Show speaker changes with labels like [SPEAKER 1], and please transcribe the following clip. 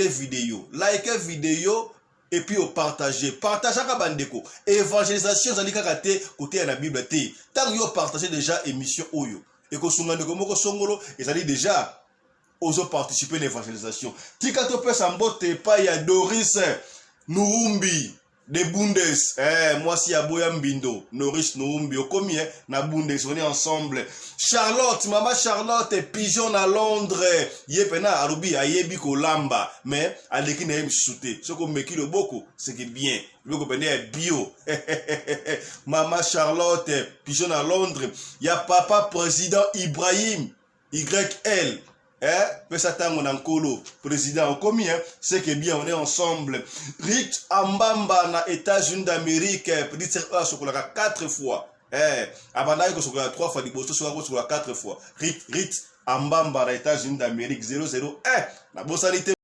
[SPEAKER 1] vidéo. Likez vidéo et puis au partager. Partagez à bandeko. Évangélisation zali kakate côté à la Bible té. Tant yo partagez déjà émission oyo. Et ko sunga ndeko moko songolo ezali déjà ozo participer à l'évangélisation. Tika to pesa mbote pa ya Doris Nuumbi de Bundes. Moi si aboya mbindo, Noris Nuumbi okomi na Bundes, on est ensemble. Charlotte, maman Charlotte pigeon à Londres. Yepena arubi ayebi ko lamba, mais aleki na msute. Soko meki le boko, c'est que bien. Le comprenez bio. Maman Charlotte pigeon à Londres. Ya papa président Ibrahim YL. Pesatango Nankolo, président au commun, c'est que bien on est ensemble. Rick Ambamba na États-Unis d'Amérique, petit serpent sur la 4 fois. Abandai ko sur la 3 fois, Dibosto sur la 4 fois. Rick Ambamba na États-Unis d'Amérique 001. La bossalité